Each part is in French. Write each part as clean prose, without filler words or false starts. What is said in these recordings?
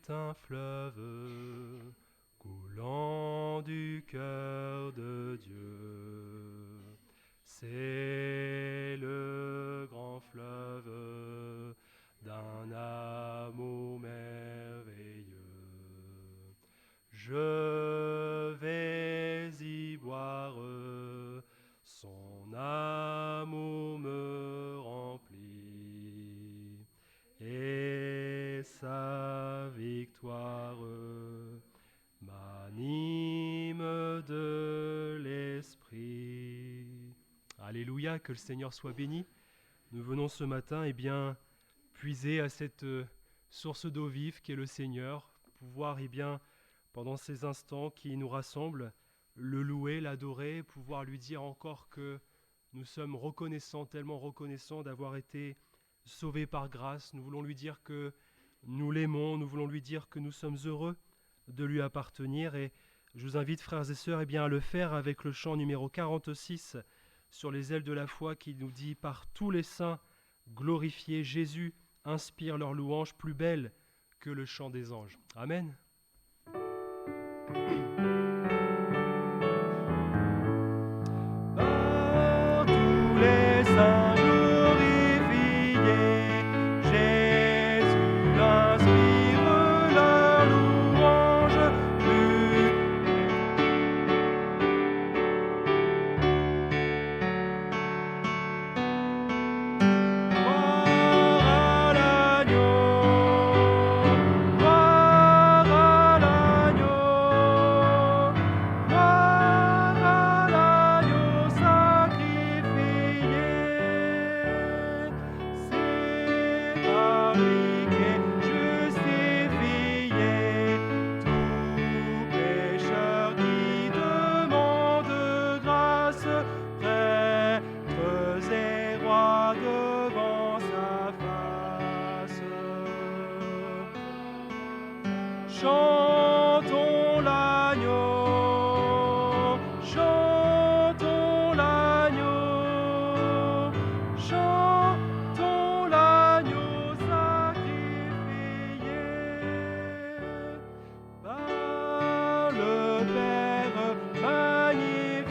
est un fleuve coulant du cœur de Dieu. C'est le grand fleuve d'un amour merveilleux. Je vais y boire, son amour me remplit, et sa victoire m'anime de l'esprit. Alléluia, que le Seigneur soit béni. Nous venons ce matin puiser à cette source d'eau vive qu'est le Seigneur, pouvoir pendant ces instants qui nous rassemblent, le louer, l'adorer, pouvoir lui dire encore que nous sommes reconnaissants, tellement reconnaissants d'avoir été sauvés par grâce. Nous voulons lui dire que nous l'aimons, nous voulons lui dire que nous sommes heureux de lui appartenir. Et je vous invite, frères et sœurs, à le faire avec le chant numéro 46 sur les ailes de la foi qui nous dit « Par tous les saints glorifiés, Jésus inspire leur louange plus belle que le chant des anges. » Amen. Par tous les saints glorifiés, Jésus inspire leur louange plus devant sa face. Chantons l'agneau, chantons l'agneau, chantons l'agneau sacrifié par le Père magnifié.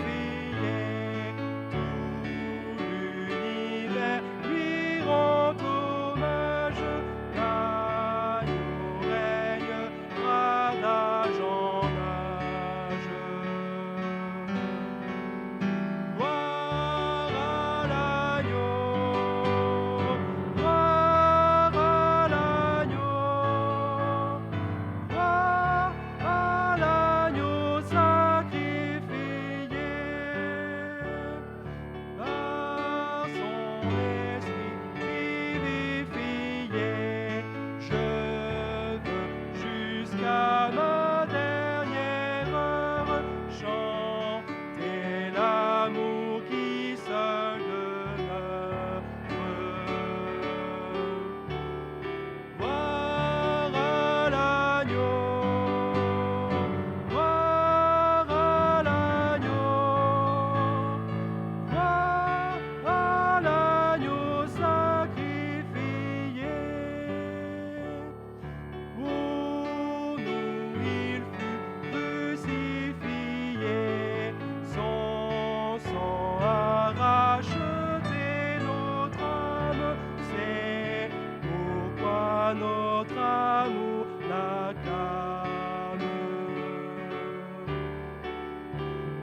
Notre amour l'acclame.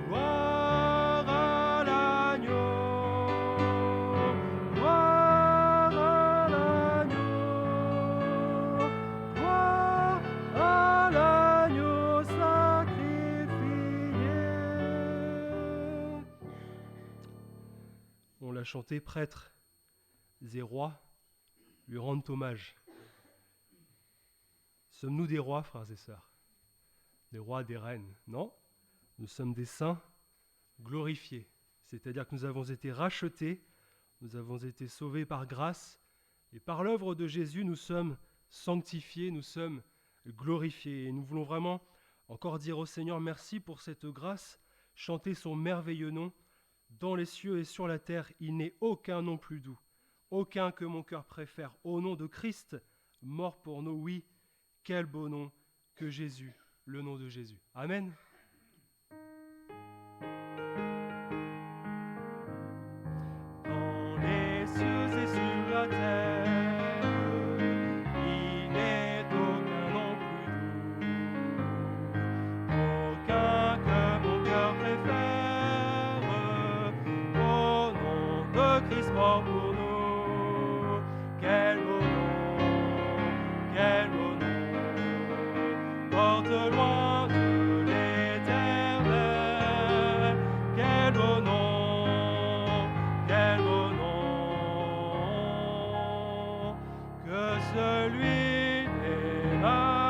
Gloire à l'agneau, gloire à l'agneau, gloire à l'agneau sacrifié. On l'a chanté, prêtres et rois lui rendent hommage. Sommes-nous des rois, frères et sœurs? Des rois, des reines? Non, nous sommes des saints glorifiés. C'est-à-dire que nous avons été rachetés, nous avons été sauvés par grâce, et par l'œuvre de Jésus, nous sommes sanctifiés, nous sommes glorifiés. Et nous voulons vraiment encore dire au Seigneur merci pour cette grâce, chanter son merveilleux nom. Dans les cieux et sur la terre, il n'est aucun nom plus doux, aucun que mon cœur préfère. Au nom de Christ, mort pour nous, oui, Quel beau nom que Jésus, le nom de Jésus. Amen. Dans les cieux et sur la terre, il n'est aucun nom plus doux, aucun que mon cœur préfère, au nom de Christ mort pour nous. Quel beau nom, quel beau nom, porte loin de l'éternel. Quel beau nom, quel beau nom, que celui d'Emmanuel.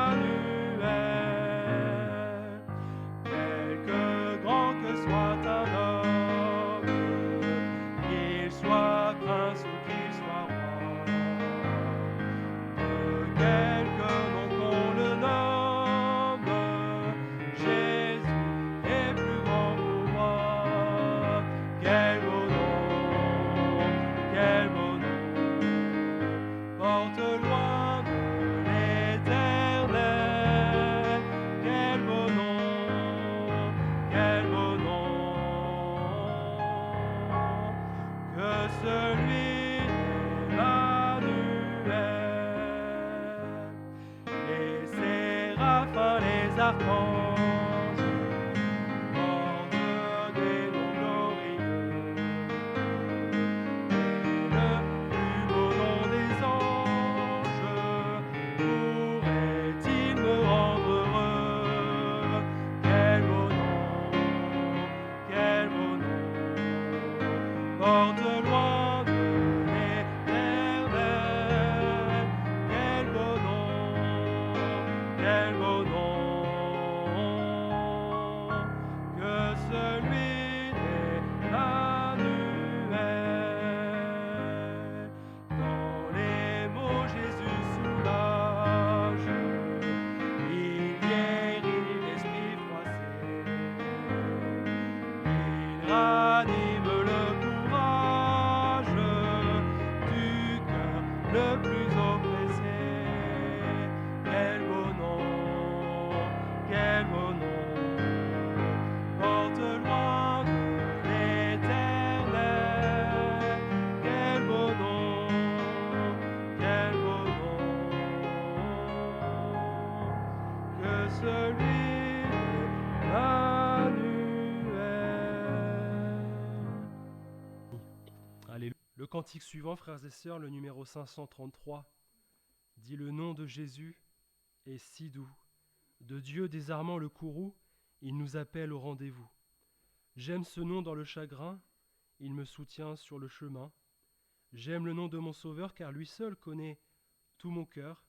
Quelque grand que soit un homme, qu'il soit prince ou qu'il soit roi, de quelque nom qu'on le nomme, Jésus est plus grand pour moi. Quel beau nom, quel beau nom, porte loin de l'éternel. Quel beau nom, quel beau nom, que celui d'Emmanuel. Les séraphins, les archanges portent des noms glorieux, et le plus beau nom des anges pourrait-il me rendre heureux? Quel beau nom, quel beau nom, porte loin de l'éternel. Quel beau nom, quel beau nom, que celui d'Emmanuel. Dans les mots Jésus soulage, il guérit l'esprit froissé, il ranime le courage du cœur le plus oppressé. Quel beau nom, quel beau nom, porte loin de l'éternel. Quel beau nom, quel beau nom, que celui d'Emmanuel. Alléluia. Le cantique suivant, frères et sœurs, le numéro 533, dit: le nom de Jésus est si doux. De Dieu désarmant le courroux, il nous appelle au rendez-vous. J'aime ce nom dans le chagrin, il me soutient sur le chemin. J'aime le nom de mon Sauveur, car lui seul connaît tout mon cœur.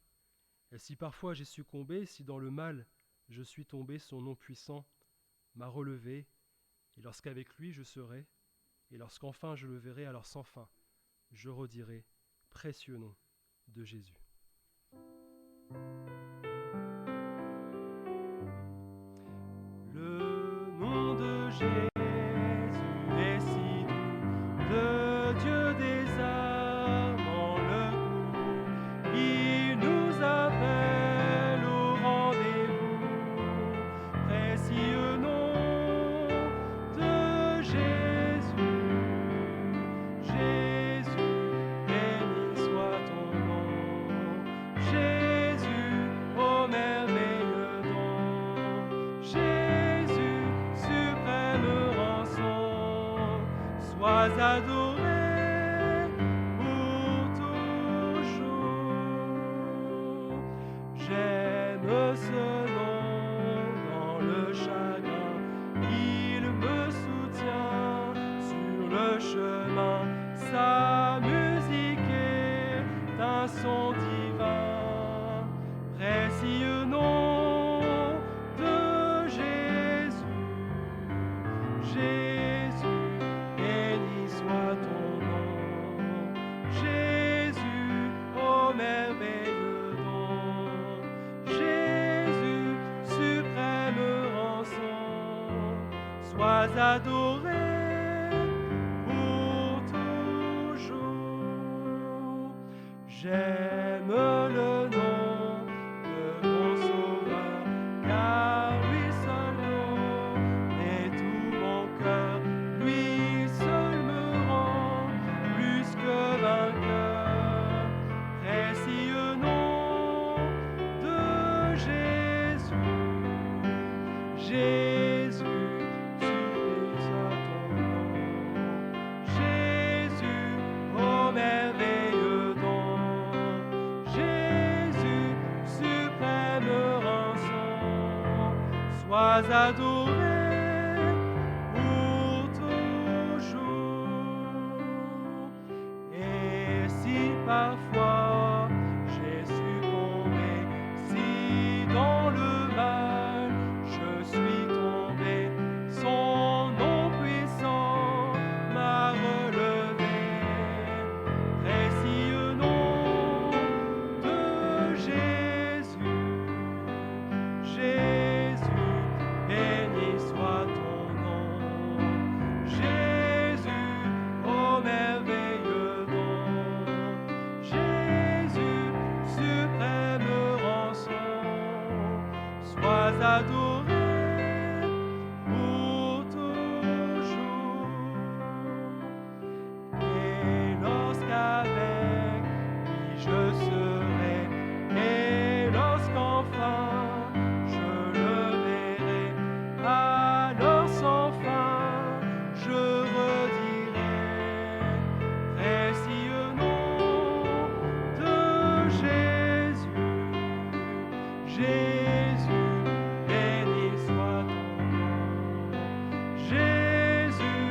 Et si parfois j'ai succombé, si dans le mal je suis tombé, son nom puissant m'a relevé. Et lorsqu'avec lui je serai, et lorsqu'enfin je le verrai, alors sans fin, je redirai précieux nom de Jésus. Le nom de Jésus est si doux, de Dieu désarmant le courroux, il nous appelle au rendez-vous. Précieux nom de Jésus, Jésus, béni soit ton nom. Jésus, ô merveilleux don, Jésus, suprême rançon, sois adoré pour toujours. J'aime ce nom dans le chagrin, il me soutient sur le chemin. Sa musique est un son divin, précieux nom de Jésus. Jésus, béni soit ton nom. Jésus, ô merveilleux don. Jésus, suprême rançon, sois adoré pour toujours. J'aime le nom de mon sois adoré pour toujours. Et si parfois j'ai succombé, si dans le mal je suis tombé, son nom puissant m'a relevé. Précieux nom de Jésus, Jésus, béni soit ton nom. Jésus, ô merveilleux don. Jésus, suprême rançon, sois adoré pour toujours. Et lorsqu'avec lui je serai, et lorsqu'enfin je le verrai, alors sans fin je redirai, précieux nom de Jésus, Jésus, béni soit ton nom. Jésus,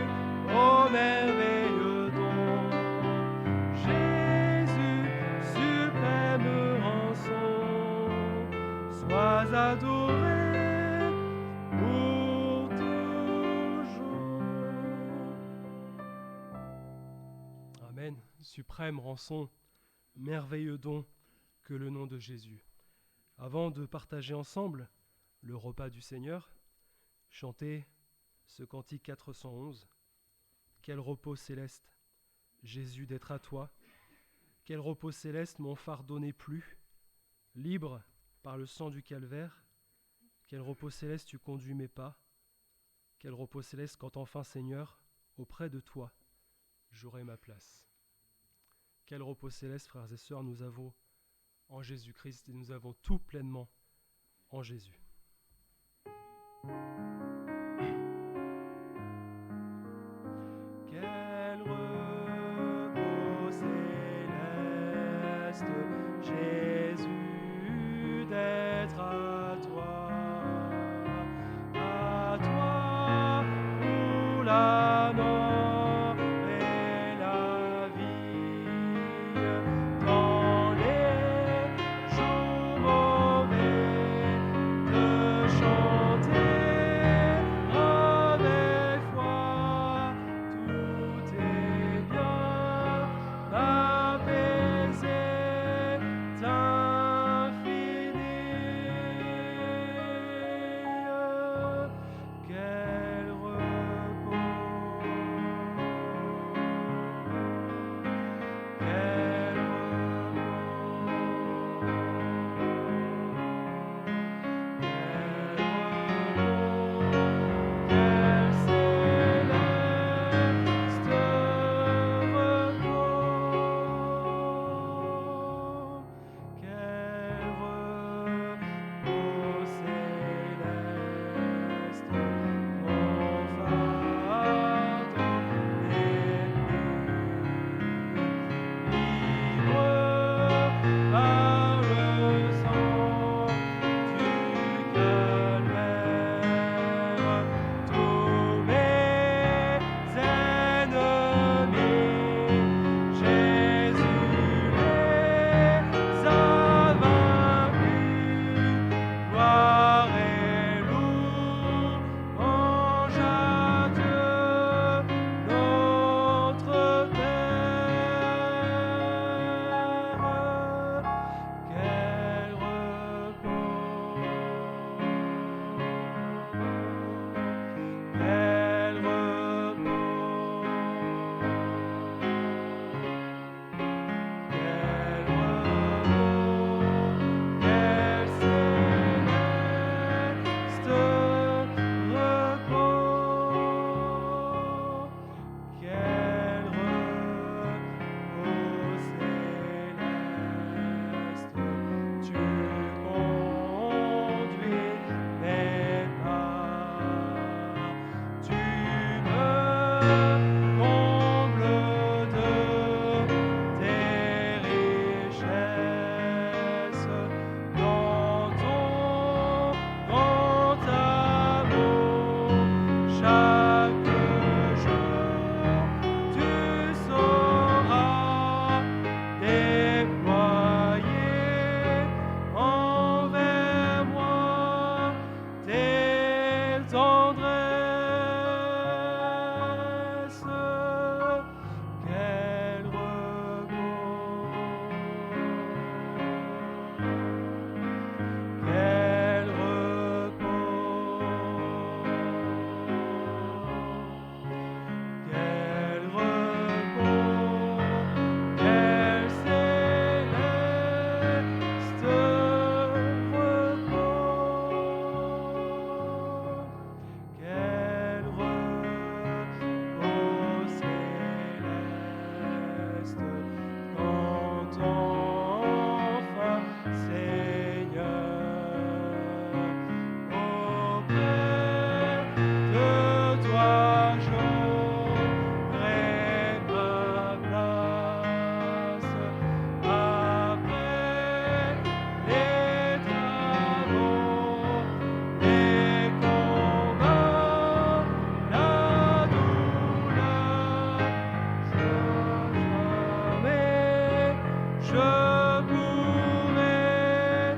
ô merveilleux don. Jésus, suprême rançon, sois adoré pour toujours. Amen. Suprême rançon, merveilleux don que le nom de Jésus. Avant de partager ensemble le repas du Seigneur, chantez ce cantique 411. Quel repos céleste, Jésus, d'être à toi. Quel repos céleste, mon fardeau n'est plus. Libre par le sang du calvaire, quel repos céleste tu conduis mes pas. Quel repos céleste quand enfin, Seigneur, auprès de toi, j'aurai ma place. Quel repos céleste, frères et sœurs, nous avons en Jésus-Christ, et nous avons tout pleinement en Jésus. Quel repos céleste, Jésus, d'être à toi où la mort et la vie, dans les jours mauvais, de chanter avec foi, tout est bien, apaiser ta je pourrai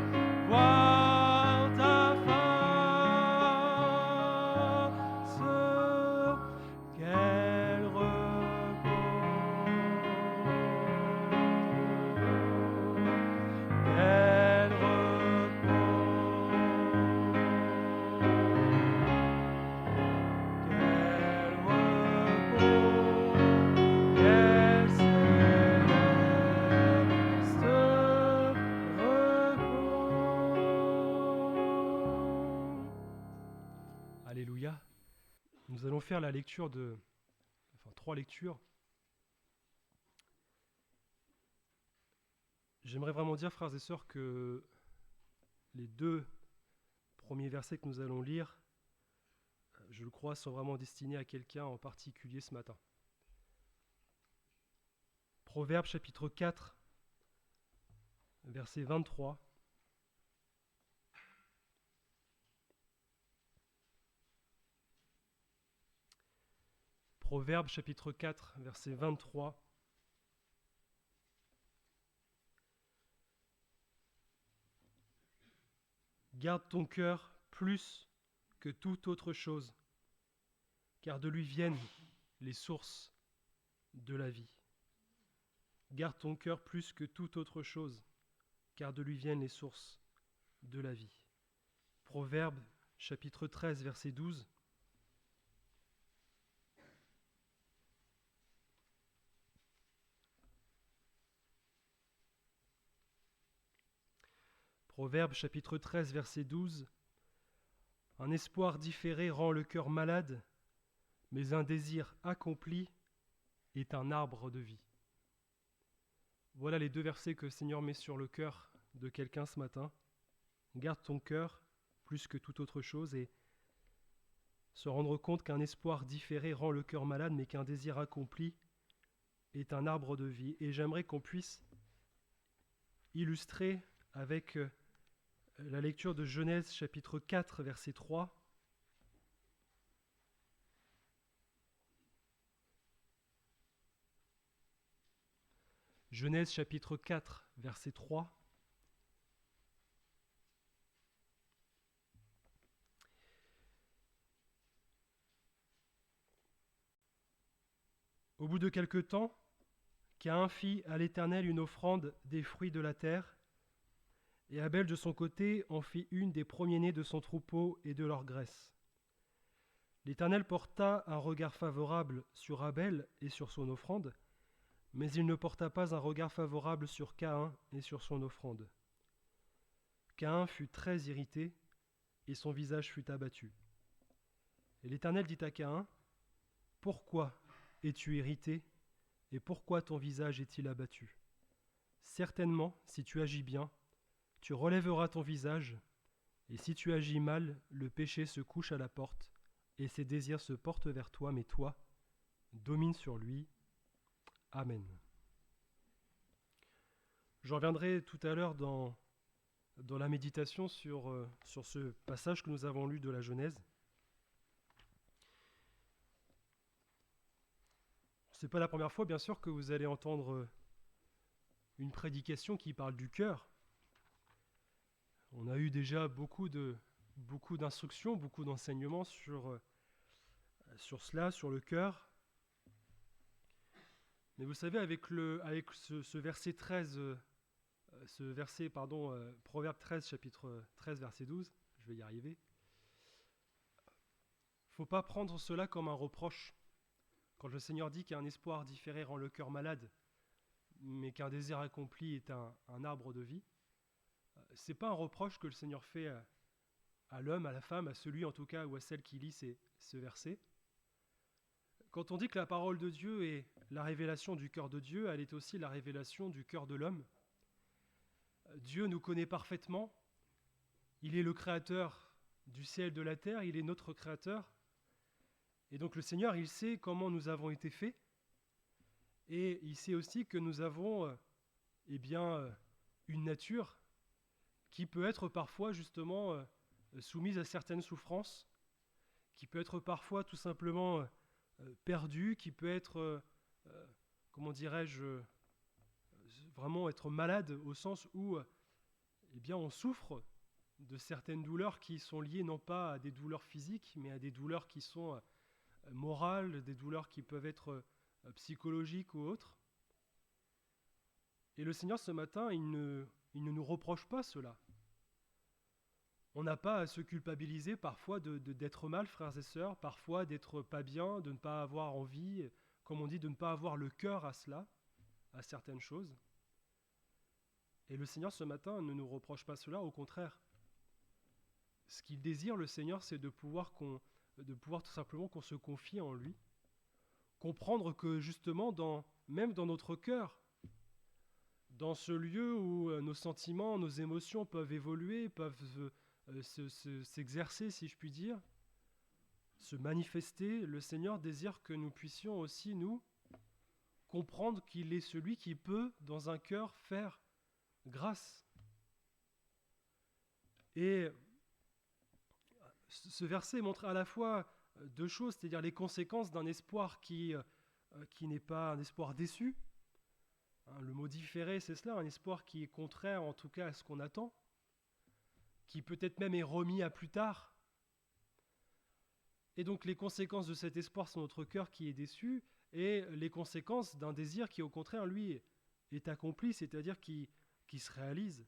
voir ta face. Quel repos, quel repos, quel repos, quel céleste repos. Alléluia. Nous allons faire la lecture trois lectures. J'aimerais vraiment dire, frères et sœurs, que les deux premiers versets que nous allons lire, je le crois, sont vraiment destinés à quelqu'un en particulier ce matin. Proverbes chapitre 4, verset 23. Proverbes chapitre 4, verset 23. Garde ton cœur plus que toute autre chose, car de lui viennent les sources de la vie. Garde ton cœur plus que toute autre chose, car de lui viennent les sources de la vie. Proverbes chapitre 13, verset 12. Proverbes chapitre 13, verset 12. Un espoir différé rend le cœur malade, mais un désir accompli est un arbre de vie. Voilà les deux versets que le Seigneur met sur le cœur de quelqu'un ce matin. Garde ton cœur plus que toute autre chose et se rendre compte qu'un espoir différé rend le cœur malade, mais qu'un désir accompli est un arbre de vie. Et j'aimerais qu'on puisse illustrer avec la lecture de Genèse chapitre 4, verset 3. Genèse chapitre 4, verset 3. Au bout de quelque temps, Caïn fit à l'Éternel une offrande des fruits de la terre, et Abel de son côté en fit une des premiers-nés de son troupeau et de leur graisse. L'Éternel porta un regard favorable sur Abel et sur son offrande, mais il ne porta pas un regard favorable sur Caïn et sur son offrande. Caïn fut très irrité, et son visage fut abattu. Et l'Éternel dit à Caïn, « Pourquoi es-tu irrité, et pourquoi ton visage est-il abattu ? Certainement, si tu agis bien, tu relèveras ton visage, et si tu agis mal, le péché se couche à la porte, et ses désirs se portent vers toi, mais toi, domine sur lui. » Amen. Je reviendrai tout à l'heure dans la méditation sur ce passage que nous avons lu de la Genèse. Ce n'est pas la première fois, bien sûr, que vous allez entendre une prédication qui parle du cœur. On a eu déjà beaucoup d'instructions, beaucoup d'enseignements sur cela, sur le cœur. Mais vous savez, avec ce verset 13, Proverbe 13, chapitre 13, verset 12, je vais y arriver, il ne faut pas prendre cela comme un reproche. Quand le Seigneur dit qu'un espoir différé rend le cœur malade, mais qu'un désir accompli est un arbre de vie, ce n'est pas un reproche que le Seigneur fait à l'homme, à la femme, à celui en tout cas, ou à celle qui lit ce verset. Quand on dit que la parole de Dieu est la révélation du cœur de Dieu, elle est aussi la révélation du cœur de l'homme. Dieu nous connaît parfaitement, il est le créateur du ciel et de la terre, il est notre créateur. Et donc le Seigneur, il sait comment nous avons été faits, et il sait aussi que nous avons une nature qui peut être parfois justement soumise à certaines souffrances, qui peut être parfois tout simplement perdue, qui peut être, vraiment être malade au sens où eh bien, on souffre de certaines douleurs qui sont liées non pas à des douleurs physiques, mais à des douleurs qui sont morales, des douleurs qui peuvent être psychologiques ou autres. Et le Seigneur, ce matin, il ne nous reproche pas cela. On n'a pas à se culpabiliser parfois d'être mal, frères et sœurs, parfois d'être pas bien, de ne pas avoir envie, comme on dit, de ne pas avoir le cœur à cela, à certaines choses. Et le Seigneur, ce matin, ne nous reproche pas cela, au contraire. Ce qu'il désire, le Seigneur, c'est de pouvoir tout simplement qu'on se confie en lui, comprendre que justement, même dans notre cœur, dans ce lieu où nos sentiments, nos émotions peuvent évoluer, peuvent s'exercer, si je puis dire, se manifester, le Seigneur désire que nous puissions aussi, nous, comprendre qu'il est celui qui peut, dans un cœur, faire grâce. Et ce verset montre à la fois deux choses, c'est-à-dire les conséquences d'un espoir qui n'est pas un espoir déçu. Le mot différé, c'est cela, un espoir qui est contraire en tout cas à ce qu'on attend, qui peut-être même est remis à plus tard. Et donc les conséquences de cet espoir sont notre cœur qui est déçu, et les conséquences d'un désir qui au contraire, lui, est accompli, c'est-à-dire qui se réalise.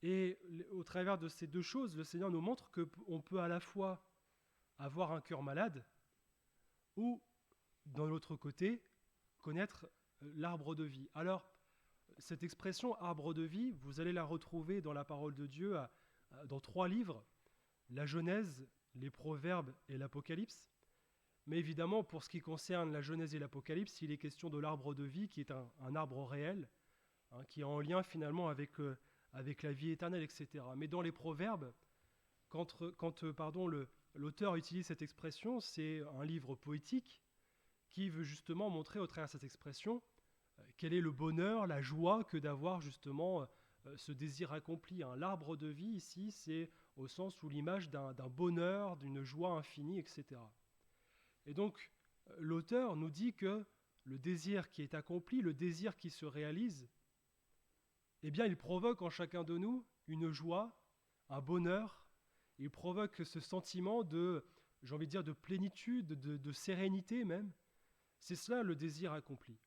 Et au travers de ces deux choses, le Seigneur nous montre qu'on peut à la fois avoir un cœur malade ou, d'un autre côté, connaître l'arbre de vie. Alors, cette expression arbre de vie, vous allez la retrouver dans la parole de Dieu dans 3 livres, la Genèse, les Proverbes et l'Apocalypse. Mais évidemment, pour ce qui concerne la Genèse et l'Apocalypse, il est question de l'arbre de vie qui est un arbre réel, qui est en lien finalement avec la vie éternelle, etc. Mais dans les Proverbes, quand l'auteur utilise cette expression, c'est un livre poétique qui veut justement montrer au travers de cette expression quel est le bonheur, la joie que d'avoir justement ce désir accompli. L'arbre de vie ici, c'est au sens où l'image d'un bonheur, d'une joie infinie, etc. Et donc, l'auteur nous dit que le désir qui est accompli, le désir qui se réalise, eh bien, il provoque en chacun de nous une joie, un bonheur. Il provoque ce sentiment de, j'ai envie de dire, de plénitude, de sérénité même. C'est cela le désir accompli.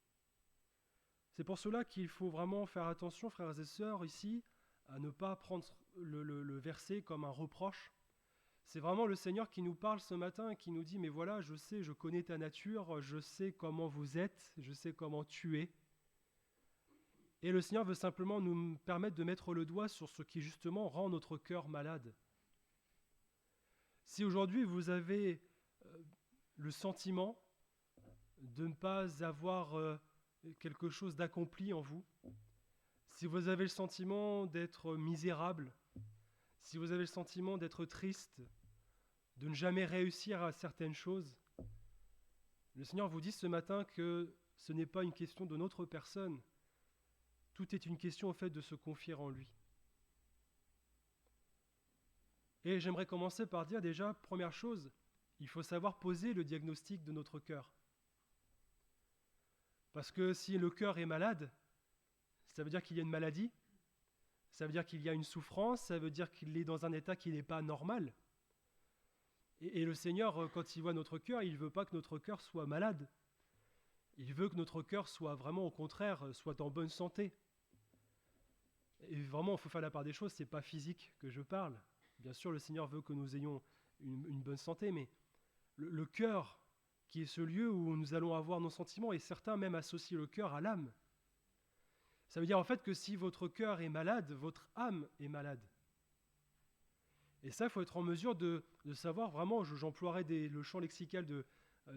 C'est pour cela qu'il faut vraiment faire attention, frères et sœurs, ici, à ne pas prendre le verset comme un reproche. C'est vraiment le Seigneur qui nous parle ce matin et qui nous dit « Mais voilà, je sais, je connais ta nature, je sais comment vous êtes, je sais comment tu es. » Et le Seigneur veut simplement nous permettre de mettre le doigt sur ce qui justement rend notre cœur malade. Si aujourd'hui vous avez le sentiment de ne pas avoir quelque chose d'accompli en vous, si vous avez le sentiment d'être misérable, si vous avez le sentiment d'être triste, de ne jamais réussir à certaines choses, le Seigneur vous dit ce matin que ce n'est pas une question de notre personne. Tout est une question au fait de se confier en lui. Et j'aimerais commencer par dire déjà, première chose, il faut savoir poser le diagnostic de notre cœur. Parce que si le cœur est malade, ça veut dire qu'il y a une maladie, ça veut dire qu'il y a une souffrance, ça veut dire qu'il est dans un état qui n'est pas normal. Et le Seigneur, quand il voit notre cœur, il ne veut pas que notre cœur soit malade. Il veut que notre cœur soit vraiment, au contraire, soit en bonne santé. Et vraiment, il faut faire la part des choses, ce n'est pas physique que je parle. Bien sûr, le Seigneur veut que nous ayons une bonne santé, mais le cœur, qui est ce lieu où nous allons avoir nos sentiments, et certains même associent le cœur à l'âme. Ça veut dire en fait que si votre cœur est malade, votre âme est malade. Et ça, il faut être en mesure de savoir vraiment, j'emploierai le champ lexical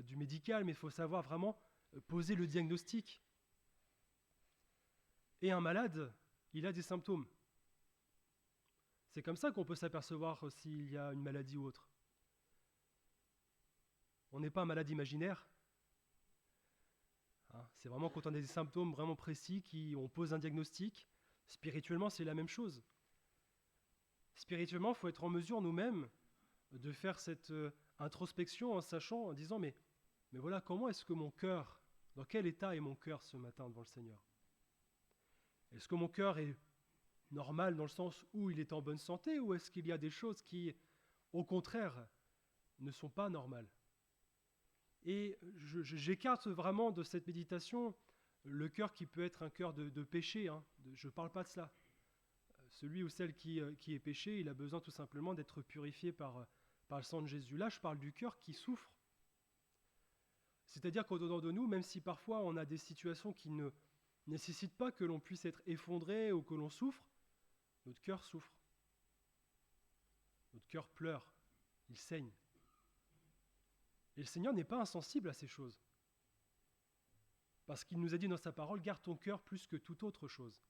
du médical, mais il faut savoir vraiment poser le diagnostic. Et un malade, il a des symptômes. C'est comme ça qu'on peut s'apercevoir s'il y a une maladie ou autre. On n'est pas un malade imaginaire. C'est vraiment quand on a des symptômes vraiment précis, on pose un diagnostic. Spirituellement, c'est la même chose. Spirituellement, il faut être en mesure nous-mêmes de faire cette introspection en sachant, en disant mais voilà, comment est-ce que mon cœur, dans quel état est mon cœur ce matin devant le Seigneur ? Est-ce que mon cœur est normal dans le sens où il est en bonne santé, ou est-ce qu'il y a des choses qui, au contraire, ne sont pas normales? Et j'écarte vraiment de cette méditation le cœur qui peut être un cœur de péché. Je ne parle pas de cela. Celui ou celle qui est péché, il a besoin tout simplement d'être purifié par le sang de Jésus. Là, je parle du cœur qui souffre. C'est-à-dire qu'au-dedans de nous, même si parfois on a des situations qui ne nécessitent pas que l'on puisse être effondré ou que l'on souffre, notre cœur souffre. Notre cœur pleure, il saigne. Et le Seigneur n'est pas insensible à ces choses. Parce qu'il nous a dit dans sa parole, garde ton cœur plus que toute autre chose.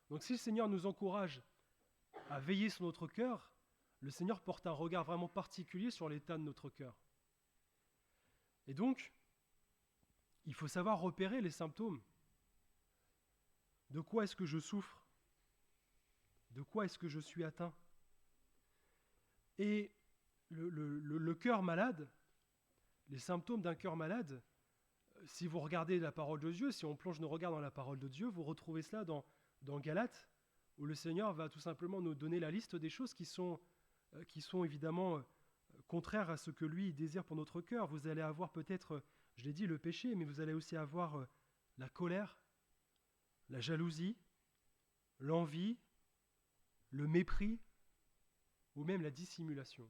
Donc si le Seigneur nous encourage à veiller sur notre cœur, le Seigneur porte un regard vraiment particulier sur l'état de notre cœur. Et donc, il faut savoir repérer les symptômes. De quoi est-ce que je souffre? De quoi est-ce que je suis atteint? Et le cœur malade, les symptômes d'un cœur malade, si vous regardez la parole de Dieu, si on plonge nos regards dans la parole de Dieu, vous retrouvez cela dans Galates, où le Seigneur va tout simplement nous donner la liste des choses qui sont évidemment contraires à ce que lui désire pour notre cœur. Vous allez avoir peut-être, je l'ai dit, le péché, mais vous allez aussi avoir la colère, la jalousie, l'envie, le mépris, ou même la dissimulation.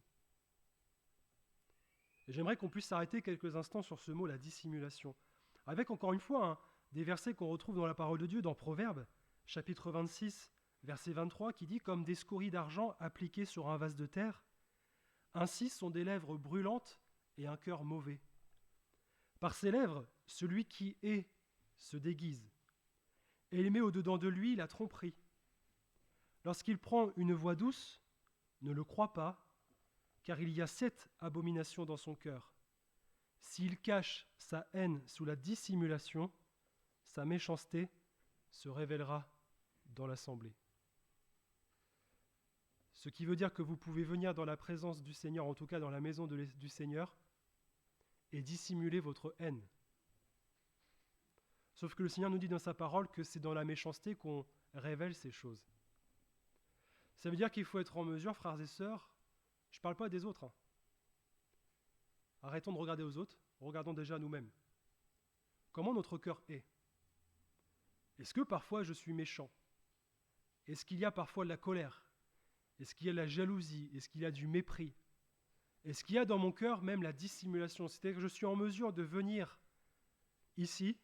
Et j'aimerais qu'on puisse s'arrêter quelques instants sur ce mot, la dissimulation. Avec encore une fois des versets qu'on retrouve dans la parole de Dieu, dans Proverbes, chapitre 26, verset 23, qui dit « Comme des scories d'argent appliquées sur un vase de terre, ainsi sont des lèvres brûlantes et un cœur mauvais. Par ses lèvres, celui qui est se déguise, et il met au-dedans de lui la tromperie. Lorsqu'il prend une voix douce, ne le crois pas, car il y a 7 abominations dans son cœur. S'il cache sa haine sous la dissimulation, sa méchanceté se révélera dans l'assemblée. » Ce qui veut dire que vous pouvez venir dans la présence du Seigneur, en tout cas dans la maison du Seigneur, et dissimuler votre haine. Sauf que le Seigneur nous dit dans sa parole que c'est dans la méchanceté qu'on révèle ces choses. Ça veut dire qu'il faut être en mesure, frères et sœurs, je ne parle pas des autres. Arrêtons de regarder aux autres, regardons déjà nous-mêmes. Comment notre cœur est? Est-ce que parfois je suis méchant? Est-ce qu'il y a parfois de la colère? Est-ce qu'il y a de la jalousie? Est-ce qu'il y a du mépris? Est-ce qu'il y a dans mon cœur même la dissimulation? C'est-à-dire que je suis en mesure de venir ici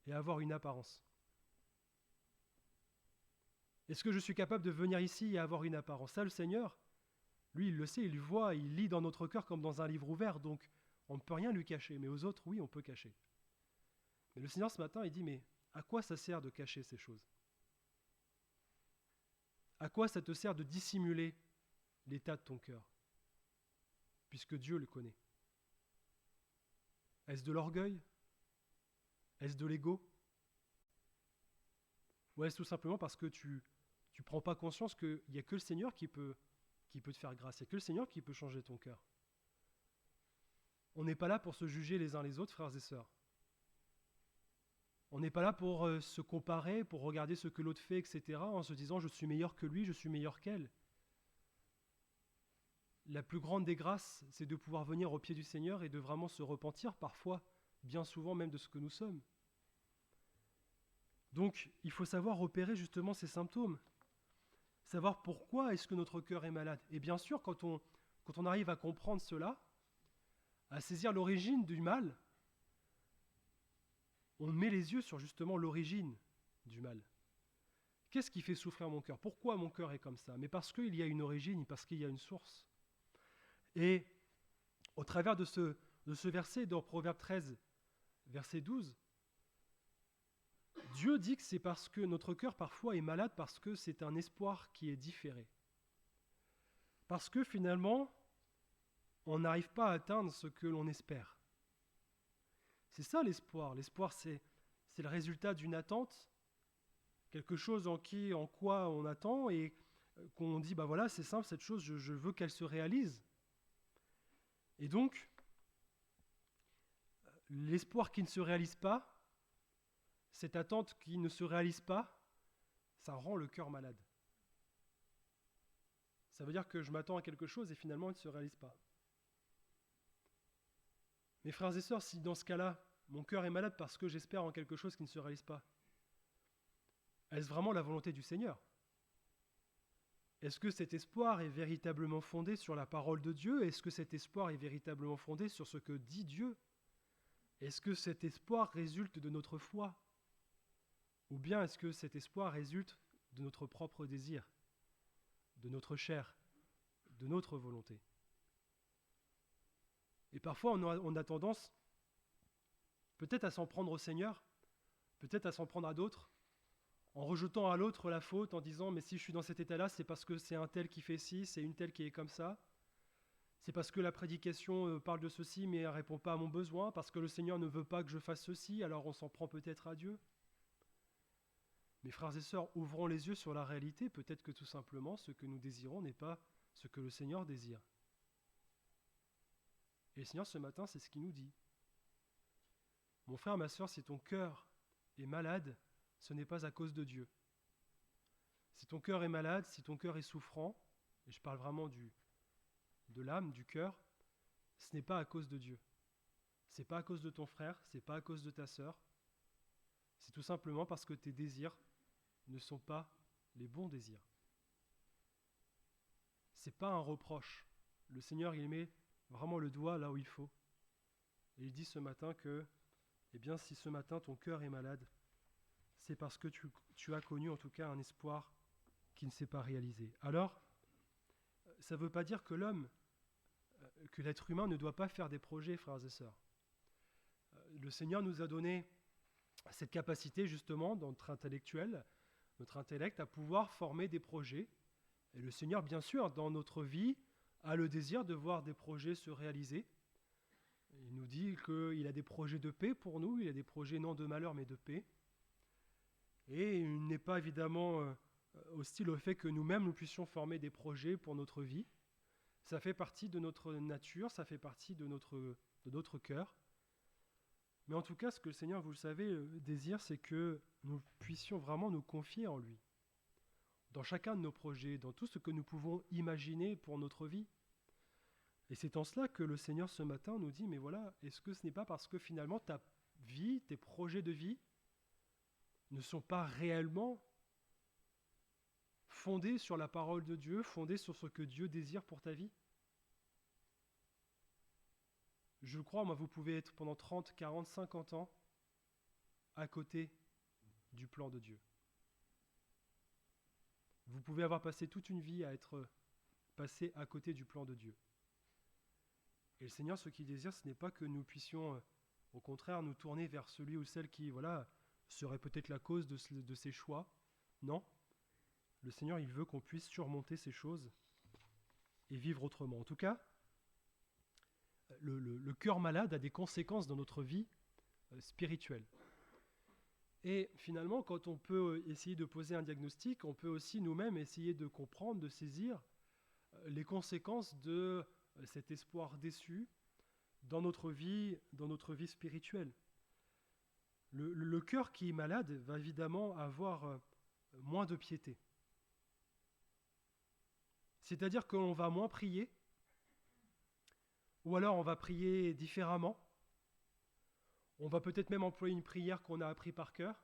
et avoir une apparence. Est-ce que je suis capable de venir ici et avoir une apparence? Ça, le Seigneur, lui, il le sait, il le voit, il lit dans notre cœur comme dans un livre ouvert, donc on ne peut rien lui cacher. Mais aux autres, oui, on peut cacher. Mais le Seigneur, ce matin, il dit, mais à quoi ça sert de cacher ces choses? À quoi ça te sert de dissimuler l'état de ton cœur? Puisque Dieu le connaît. Est-ce de l'orgueil? Est-ce de l'ego? Ou est-ce tout simplement parce que tu ne prends pas conscience qu'il n'y a que le Seigneur qui peut te faire grâce, il n'y a que le Seigneur qui peut changer ton cœur? On n'est pas là pour se juger les uns les autres, frères et sœurs. On n'est pas là pour se comparer, pour regarder ce que l'autre fait, etc., en se disant « je suis meilleur que lui, je suis meilleur qu'elle ». La plus grande des grâces, c'est de pouvoir venir au pied du Seigneur et de vraiment se repentir, parfois, bien souvent même de ce que nous sommes. Donc, il faut savoir repérer justement ces symptômes, savoir pourquoi est-ce que notre cœur est malade. Et bien sûr, quand on arrive à comprendre cela, à saisir l'origine du mal, on met les yeux sur justement l'origine du mal. Qu'est-ce qui fait souffrir mon cœur? Pourquoi mon cœur est comme ça? Mais parce qu'il y a une origine, parce qu'il y a une source. Et au travers de ce verset dans Proverbe 13, verset 12, Dieu dit que c'est parce que notre cœur parfois est malade, parce que c'est un espoir qui est différé. Parce que finalement, on n'arrive pas à atteindre ce que l'on espère. C'est ça l'espoir. L'espoir, c'est le résultat d'une attente, quelque chose en quoi on attend et qu'on dit, bah voilà, c'est simple, cette chose, je veux qu'elle se réalise. Et donc, l'espoir qui ne se réalise pas, cette attente qui ne se réalise pas, ça rend le cœur malade. Ça veut dire que je m'attends à quelque chose et finalement il ne se réalise pas. Mes frères et sœurs, si dans ce cas-là, mon cœur est malade parce que j'espère en quelque chose qui ne se réalise pas, est-ce vraiment la volonté du Seigneur ? Est-ce que cet espoir est véritablement fondé sur la parole de Dieu ? Est-ce que cet espoir est véritablement fondé sur ce que dit Dieu ? Est-ce que cet espoir résulte de notre foi ? Ou bien est-ce que cet espoir résulte de notre propre désir, de notre chair, de notre volonté ? Et parfois on a tendance peut-être à s'en prendre au Seigneur, peut-être à s'en prendre à d'autres, en rejetant à l'autre la faute, en disant « mais si je suis dans cet état-là, c'est parce que c'est un tel qui fait ci, c'est une telle qui est comme ça. C'est parce que la prédication parle de ceci, mais elle ne répond pas à mon besoin, parce que le Seigneur ne veut pas que je fasse ceci, alors on s'en prend peut-être à Dieu. » Mes frères et sœurs, ouvrons les yeux sur la réalité, peut-être que tout simplement ce que nous désirons n'est pas ce que le Seigneur désire. Et le Seigneur ce matin, c'est ce qu'il nous dit. Mon frère, ma sœur, si ton cœur est malade, ce n'est pas à cause de Dieu. Si ton cœur est malade, si ton cœur est souffrant, et je parle vraiment de l'âme, du cœur, ce n'est pas à cause de Dieu. Ce n'est pas à cause de ton frère, ce n'est pas à cause de ta sœur. C'est tout simplement parce que tes désirs ne sont pas les bons désirs. Ce n'est pas un reproche. Le Seigneur, il met vraiment le doigt là où il faut. Et il dit ce matin que, eh bien, si ce matin ton cœur est malade, c'est parce que tu as connu en tout cas un espoir qui ne s'est pas réalisé. Alors, ça ne veut pas dire que que l'être humain ne doit pas faire des projets, frères et sœurs. Le Seigneur nous a donné cette capacité justement dans notre intellect, à pouvoir former des projets. Et le Seigneur, bien sûr, dans notre vie, a le désir de voir des projets se réaliser. Il nous dit qu'il a des projets de paix pour nous, il a des projets non de malheur mais de paix. Et il n'est pas évidemment hostile au fait que nous-mêmes nous puissions former des projets pour notre vie. Ça fait partie de notre nature, ça fait partie de notre cœur. Mais en tout cas, ce que le Seigneur, vous le savez, désire, c'est que nous puissions vraiment nous confier en lui. Dans chacun de nos projets, dans tout ce que nous pouvons imaginer pour notre vie. Et c'est en cela que le Seigneur, ce matin, nous dit, mais voilà, est-ce que ce n'est pas parce que finalement ta vie, tes projets de vie, ne sont pas réellement fondés sur la parole de Dieu, fondés sur ce que Dieu désire pour ta vie ? Je le crois, moi, vous pouvez être pendant 30, 40, 50 ans à côté du plan de Dieu. Vous pouvez avoir passé toute une vie à être passé à côté du plan de Dieu. Et le Seigneur, ce qu'il désire, ce n'est pas que nous puissions, au contraire, nous tourner vers celui ou celle qui, serait peut-être la cause de ces choix. Non. Le Seigneur, il veut qu'on puisse surmonter ces choses et vivre autrement. En tout cas, le cœur malade a des conséquences dans notre vie spirituelle. Et finalement, quand on peut essayer de poser un diagnostic, on peut aussi nous-mêmes essayer de comprendre, de saisir les conséquences de cet espoir déçu dans notre vie spirituelle. Le cœur qui est malade va évidemment avoir moins de piété. C'est-à-dire qu'on va moins prier, ou alors on va prier différemment. On va peut-être même employer une prière qu'on a appris par cœur.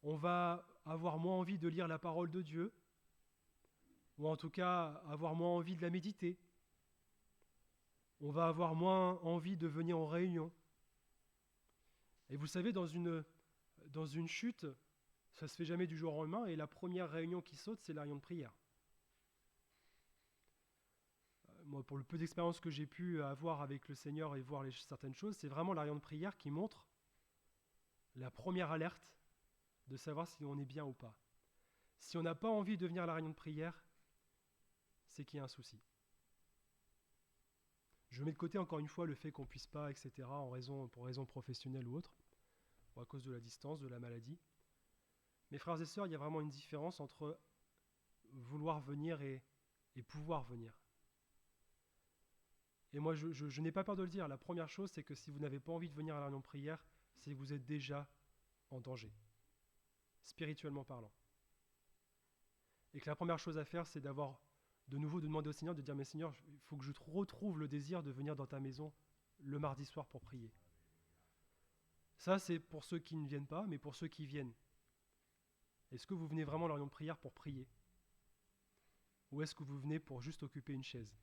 On va avoir moins envie de lire la parole de Dieu, ou en tout cas avoir moins envie de la méditer. On va avoir moins envie de venir en réunion. Et vous savez, dans une chute, ça ne se fait jamais du jour au lendemain, et la première réunion qui saute, c'est la réunion de prière. Moi, pour le peu d'expérience que j'ai pu avoir avec le Seigneur et voir certaines choses, c'est vraiment la réunion de prière qui montre la première alerte de savoir si on est bien ou pas. Si on n'a pas envie de venir à la réunion de prière, c'est qu'il y a un souci. Je mets de côté encore une fois le fait qu'on ne puisse pas, etc., pour raison professionnelle ou autre, ou à cause de la distance, de la maladie. Mes frères et sœurs, il y a vraiment une différence entre vouloir venir et pouvoir venir. Et moi, je n'ai pas peur de le dire. La première chose, c'est que si vous n'avez pas envie de venir à la réunion de prière, c'est que vous êtes déjà en danger. spirituellement parlant. Et que la première chose à faire, c'est de nouveau de demander au Seigneur, de dire, mais Seigneur, il faut que je retrouve le désir de venir dans ta maison le mardi soir pour prier. Ça, c'est pour ceux qui ne viennent pas, mais pour ceux qui viennent. Est-ce que vous venez vraiment à la réunion de prière pour prier? Ou est-ce que vous venez pour juste occuper une chaise?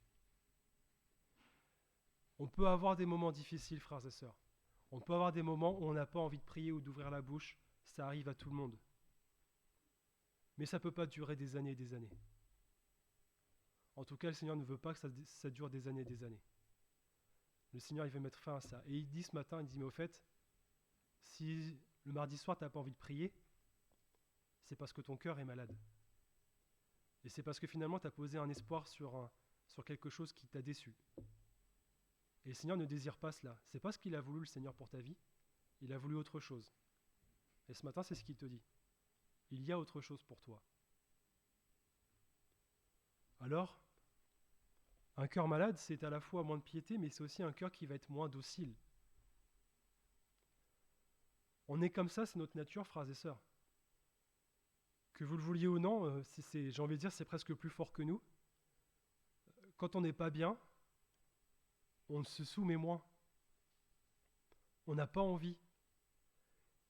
On peut avoir des moments difficiles, frères et sœurs. On peut avoir des moments où on n'a pas envie de prier ou d'ouvrir la bouche. Ça arrive à tout le monde. Mais ça ne peut pas durer des années et des années. En tout cas, le Seigneur ne veut pas que ça dure des années et des années. Le Seigneur, il veut mettre fin à ça. Et il dit ce matin, il dit, mais au fait, si le mardi soir, tu n'as pas envie de prier, c'est parce que ton cœur est malade. Et c'est parce que finalement, tu as posé un espoir sur quelque chose qui t'a déçu. Et le Seigneur ne désire pas cela. C'est pas ce qu'il a voulu, le Seigneur, pour ta vie. Il a voulu autre chose. Et ce matin, c'est ce qu'il te dit. Il y a autre chose pour toi. Alors, un cœur malade, c'est à la fois moins de piété, mais c'est aussi un cœur qui va être moins docile. On est comme ça, c'est notre nature, frères et sœurs. Que vous le vouliez ou non, j'ai envie de dire, c'est presque plus fort que nous. Quand on n'est pas bien, on se soumet moins. On n'a pas envie.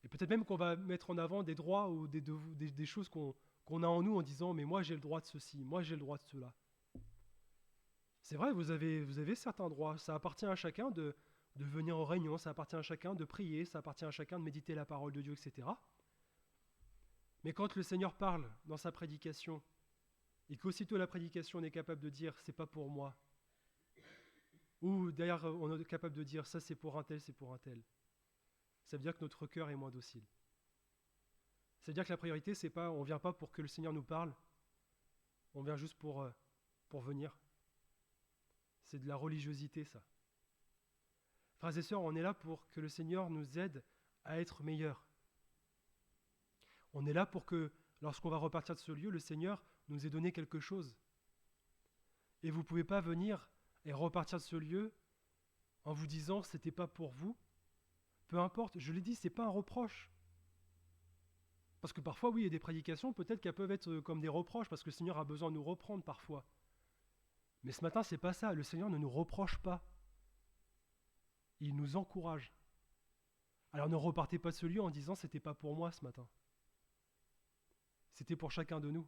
Et peut-être même qu'on va mettre en avant des droits ou des choses qu'on a en nous en disant « mais moi j'ai le droit de ceci, moi j'ai le droit de cela ». C'est vrai, vous avez certains droits. Ça appartient à chacun de venir aux réunions, ça appartient à chacun de prier, ça appartient à chacun de méditer la parole de Dieu, etc. Mais quand le Seigneur parle dans sa prédication, et qu'aussitôt la prédication on est capable de dire « c'est pas pour moi », ou derrière on est capable de dire « ça c'est pour un tel, c'est pour un tel », ça veut dire que notre cœur est moins docile. Ça veut dire que la priorité, c'est pas, on ne vient pas pour que le Seigneur nous parle, on vient juste pour venir. C'est de la religiosité, ça. Frères et sœurs, on est là pour que le Seigneur nous aide à être meilleurs. On est là pour que, lorsqu'on va repartir de ce lieu, le Seigneur nous ait donné quelque chose. Et vous ne pouvez pas venir et repartir de ce lieu en vous disant « c'était pas pour vous ». Peu importe, je l'ai dit, c'est pas un reproche. Parce que parfois, oui, il y a des prédications, peut-être qu'elles peuvent être comme des reproches, parce que le Seigneur a besoin de nous reprendre parfois. Mais ce matin, c'est pas ça. Le Seigneur ne nous reproche pas. Il nous encourage. Alors ne repartez pas de ce lieu en disant c'était pas pour moi ce matin. C'était pour chacun de nous.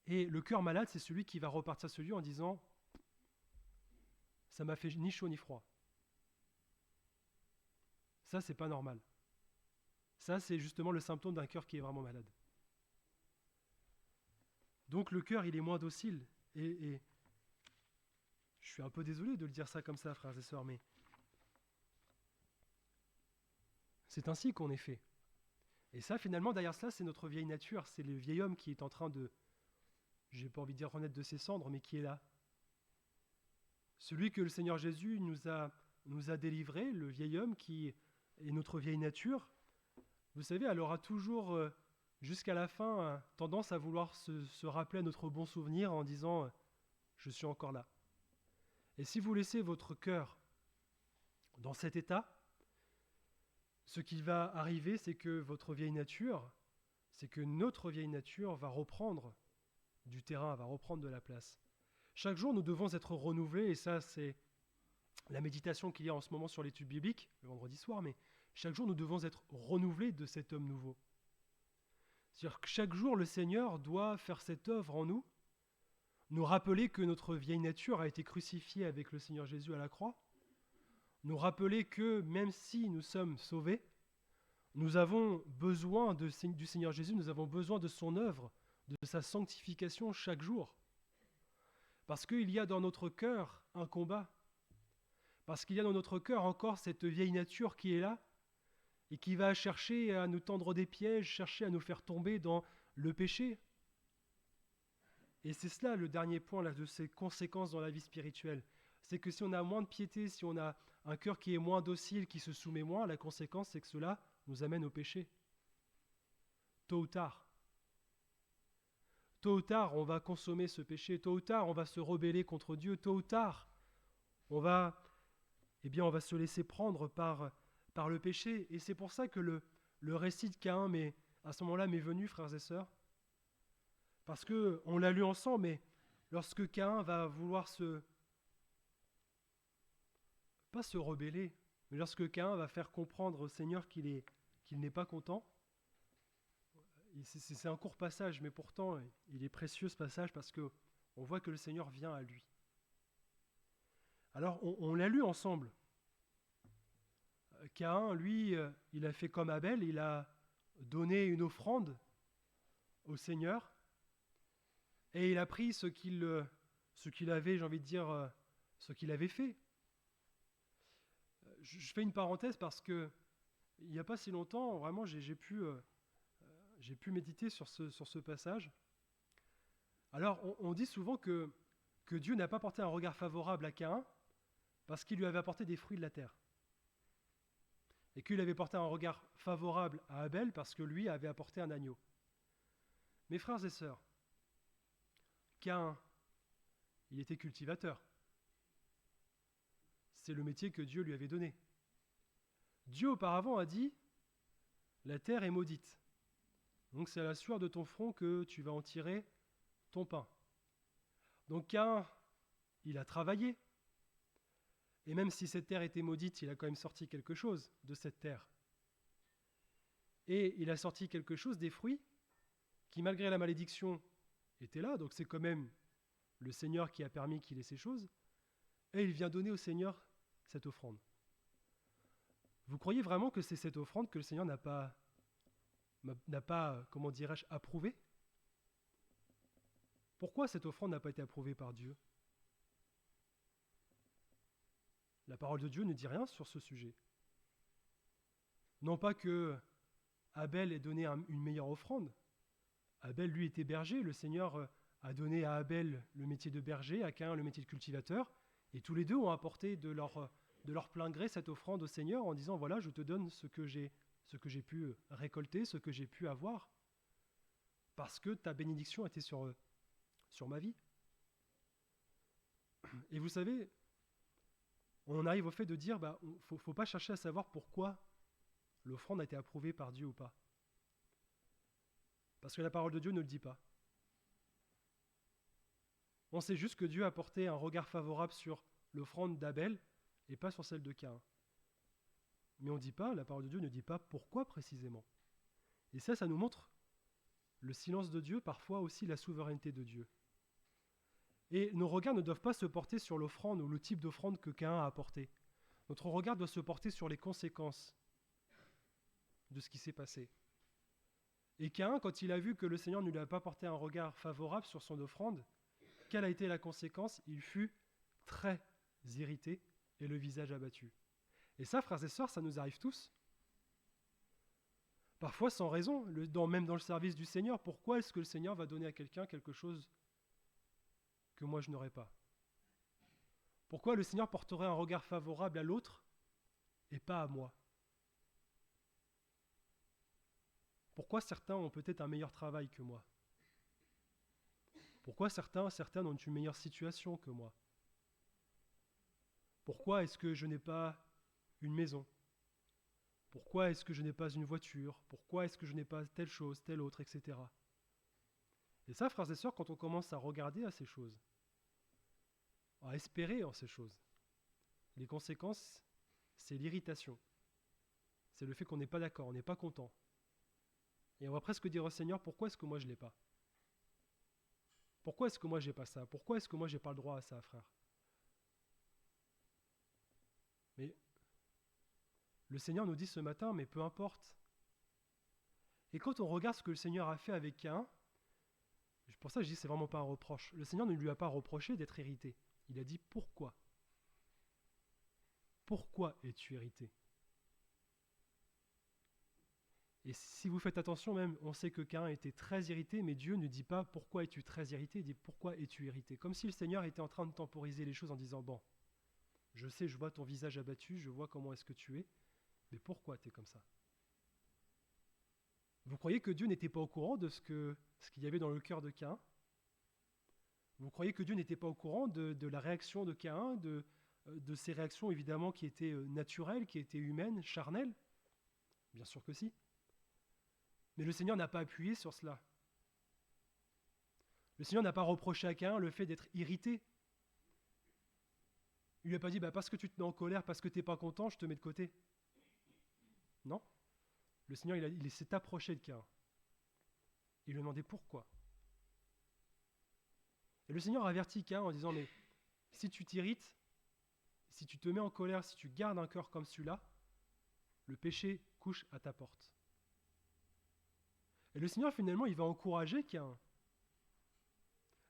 Et le cœur malade, c'est celui qui va repartir de ce lieu en disant ça m'a fait ni chaud ni froid. Ça, c'est pas normal. Ça, c'est justement le symptôme d'un cœur qui est vraiment malade. Donc le cœur, il est moins docile. Et je suis un peu désolé de le dire ça comme ça, frères et sœurs, mais c'est ainsi qu'on est fait. Et ça, finalement, derrière cela, c'est notre vieille nature. C'est le vieil homme qui est en train de, j'ai pas envie de dire renaître de ses cendres, mais qui est là. Celui que le Seigneur Jésus nous a délivré, le vieil homme qui est notre vieille nature, vous savez, elle aura toujours, jusqu'à la fin, tendance à vouloir se rappeler à notre bon souvenir en disant « je suis encore là ». Et si vous laissez votre cœur dans cet état, ce qui va arriver, c'est que votre vieille nature, c'est que notre vieille nature va reprendre du terrain, va reprendre de la place. Chaque jour, nous devons être renouvelés, et ça, c'est la méditation qu'il y a en ce moment sur l'étude biblique, le vendredi soir, mais chaque jour, nous devons être renouvelés de cet homme nouveau. C'est-à-dire que chaque jour, le Seigneur doit faire cette œuvre en nous, nous rappeler que notre vieille nature a été crucifiée avec le Seigneur Jésus à la croix, nous rappeler que même si nous sommes sauvés, nous avons besoin du Seigneur Jésus, nous avons besoin de son œuvre, de sa sanctification chaque jour. Parce qu'il y a dans notre cœur un combat. Parce qu'il y a dans notre cœur encore cette vieille nature qui est là et qui va chercher à nous tendre des pièges, chercher à nous faire tomber dans le péché. Et c'est cela le dernier point là, de ces conséquences dans la vie spirituelle. C'est que si on a moins de piété, si on a un cœur qui est moins docile, qui se soumet moins, la conséquence c'est que cela nous amène au péché. Tôt ou tard. Tôt ou tard, on va consommer ce péché. Tôt ou tard, on va se rebeller contre Dieu. Tôt ou tard, on va se laisser prendre par le péché. Et c'est pour ça que le récit de Caïn à ce moment-là m'est venue, frères et sœurs, parce que on l'a lu ensemble, mais lorsque Caïn va vouloir pas se rebeller, mais lorsque Caïn va faire comprendre au Seigneur qu'il n'est pas content, c'est un court passage, mais pourtant il est précieux ce passage parce que on voit que le Seigneur vient à lui. Alors on l'a lu ensemble. Caïn, lui, il a fait comme Abel, il a donné une offrande au Seigneur et il a pris ce qu'il avait, j'ai envie de dire, ce qu'il avait fait. Je fais une parenthèse parce que il n'y a pas si longtemps, vraiment, j'ai pu méditer sur ce passage. Alors, on dit souvent que Dieu n'a pas porté un regard favorable à Caïn parce qu'il lui avait apporté des fruits de la terre. Et qu'il avait porté un regard favorable à Abel parce que lui avait apporté un agneau. Mes frères et sœurs, Caïn, il était cultivateur. C'est le métier que Dieu lui avait donné. Dieu auparavant a dit « La terre est maudite. Donc c'est à la sueur de ton front que tu vas en tirer ton pain. » Donc Caïn, il a travaillé. Et même si cette terre était maudite, il a quand même sorti quelque chose de cette terre. Et il a sorti quelque chose, des fruits, qui malgré la malédiction étaient là. Donc c'est quand même le Seigneur qui a permis qu'il ait ces choses. Et il vient donner au Seigneur cette offrande. Vous croyez vraiment que c'est cette offrande que le Seigneur n'a pas, comment dirais-je, approuvée ? Pourquoi cette offrande n'a pas été approuvée par Dieu ? La parole de Dieu ne dit rien sur ce sujet. Non pas que Abel ait donné une meilleure offrande. Abel, lui, était berger. Le Seigneur a donné à Abel le métier de berger, à Caïn le métier de cultivateur. Et tous les deux ont apporté de leur plein gré cette offrande au Seigneur en disant, voilà, je te donne ce que j'ai pu récolter, ce que j'ai pu avoir, parce que ta bénédiction était sur ma vie. Et vous savez, on en arrive au fait de dire, faut pas chercher à savoir pourquoi l'offrande a été approuvée par Dieu ou pas. Parce que la parole de Dieu ne le dit pas. On sait juste que Dieu a porté un regard favorable sur l'offrande d'Abel et pas sur celle de Caïn. Mais on dit pas, la parole de Dieu ne dit pas pourquoi précisément. Et ça nous montre le silence de Dieu, parfois aussi la souveraineté de Dieu. Et nos regards ne doivent pas se porter sur l'offrande ou le type d'offrande que Caïn a apporté. Notre regard doit se porter sur les conséquences de ce qui s'est passé. Et Caïn, quand il a vu que le Seigneur ne lui a pas porté un regard favorable sur son offrande, quelle a été la conséquence ? Il fut très irrité et le visage abattu. Et ça, frères et sœurs, ça nous arrive tous. Parfois sans raison, même dans le service du Seigneur. Pourquoi est-ce que le Seigneur va donner à quelqu'un quelque chose que moi je n'aurais pas ? Pourquoi le Seigneur porterait un regard favorable à l'autre et pas à moi ? Pourquoi certains ont peut-être un meilleur travail que moi ? Pourquoi certaines ont une meilleure situation que moi ? Pourquoi est-ce que je n'ai pas une maison ? Pourquoi est-ce que je n'ai pas une voiture ? Pourquoi est-ce que je n'ai pas telle chose, telle autre, etc. Et ça, frères et sœurs, quand on commence à regarder à ces choses, à espérer en ces choses, les conséquences, c'est l'irritation. C'est le fait qu'on n'est pas d'accord, on n'est pas content. Et on va presque dire au Seigneur, pourquoi est-ce que moi je ne l'ai pas ? Pourquoi est-ce que moi j'ai pas ça ? Pourquoi est-ce que moi j'ai pas le droit à ça, frère ? Mais le Seigneur nous dit ce matin, mais peu importe. Et quand on regarde ce que le Seigneur a fait avec Caïn, pour ça je dis c'est vraiment pas un reproche. Le Seigneur ne lui a pas reproché d'être irrité. Il a dit pourquoi ? Pourquoi es-tu irrité ? Et si vous faites attention même, on sait que Caïn était très irrité, mais Dieu ne dit pas pourquoi es-tu très irrité, il dit pourquoi es-tu irrité. Comme si le Seigneur était en train de temporiser les choses en disant bon, je sais, je vois ton visage abattu, je vois comment est-ce que tu es, mais pourquoi tu es comme ça ? Vous croyez que Dieu n'était pas au courant de ce qu'il y avait dans le cœur de Caïn ? Vous croyez que Dieu n'était pas au courant de la réaction de Caïn, de ces réactions évidemment qui étaient naturelles, qui étaient humaines, charnelles ? Bien sûr que si. Mais le Seigneur n'a pas appuyé sur cela. Le Seigneur n'a pas reproché à Caïn le fait d'être irrité. Il lui a pas dit, parce que tu te mets en colère, parce que tu n'es pas content, je te mets de côté. Non. Le Seigneur, il s'est approché de Caïn. Il lui a demandé pourquoi. Et le Seigneur a averti Caïn en disant, mais si tu t'irrites, si tu te mets en colère, si tu gardes un cœur comme celui-là, le péché couche à ta porte. Et le Seigneur, finalement, il va encourager Caïn.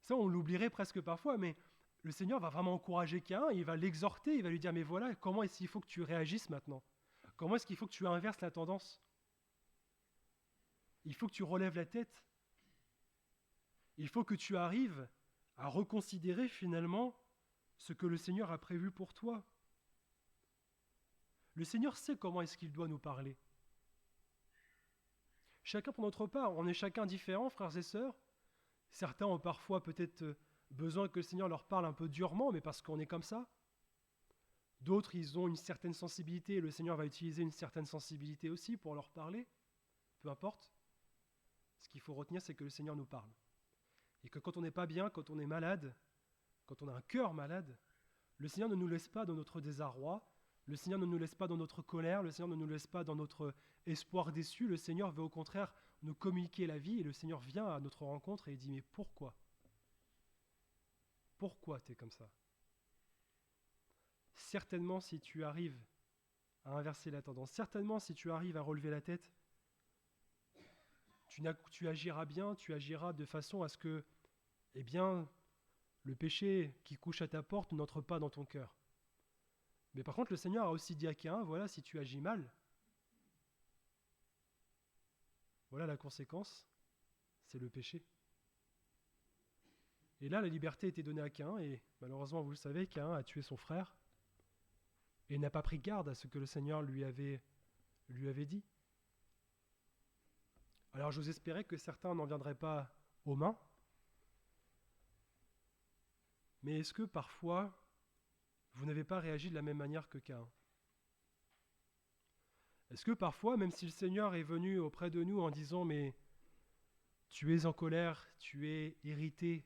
Ça, on l'oublierait presque parfois, mais le Seigneur va vraiment encourager Caïn, il va l'exhorter, il va lui dire, mais voilà, comment est-ce qu'il faut que tu réagisses maintenant? Comment est-ce qu'il faut que tu inverses la tendance? Il faut que tu relèves la tête. Il faut que tu arrives à reconsidérer finalement ce que le Seigneur a prévu pour toi. Le Seigneur sait comment est-ce qu'il doit nous parler. Chacun pour notre part, on est chacun différents, frères et sœurs. Certains ont parfois peut-être besoin que le Seigneur leur parle un peu durement, mais parce qu'on est comme ça. D'autres, ils ont une certaine sensibilité, et le Seigneur va utiliser une certaine sensibilité aussi pour leur parler. Peu importe. Ce qu'il faut retenir, c'est que le Seigneur nous parle. Et que quand on n'est pas bien, quand on est malade, quand on a un cœur malade, le Seigneur ne nous laisse pas dans notre désarroi, le Seigneur ne nous laisse pas dans notre colère, le Seigneur ne nous laisse pas dans notre espoir déçu, le Seigneur veut au contraire nous communiquer la vie, et le Seigneur vient à notre rencontre et il dit, mais pourquoi? Pourquoi tu es comme ça? Certainement, si tu arrives à inverser la tendance, certainement, si tu arrives à relever la tête, tu agiras bien, tu agiras de façon à ce que, le péché qui couche à ta porte n'entre pas dans ton cœur. Mais par contre, le Seigneur a aussi dit à Caïn, voilà, si tu agis mal, voilà la conséquence, c'est le péché. Et là, la liberté était donnée à Caïn, et malheureusement, vous le savez, Caïn a tué son frère, et n'a pas pris garde à ce que le Seigneur lui avait dit. Alors j'ose espérer que certains n'en viendraient pas aux mains, mais est-ce que parfois, vous n'avez pas réagi de la même manière que Caïn? Est-ce que parfois, même si le Seigneur est venu auprès de nous en disant « mais tu es en colère, tu es irrité,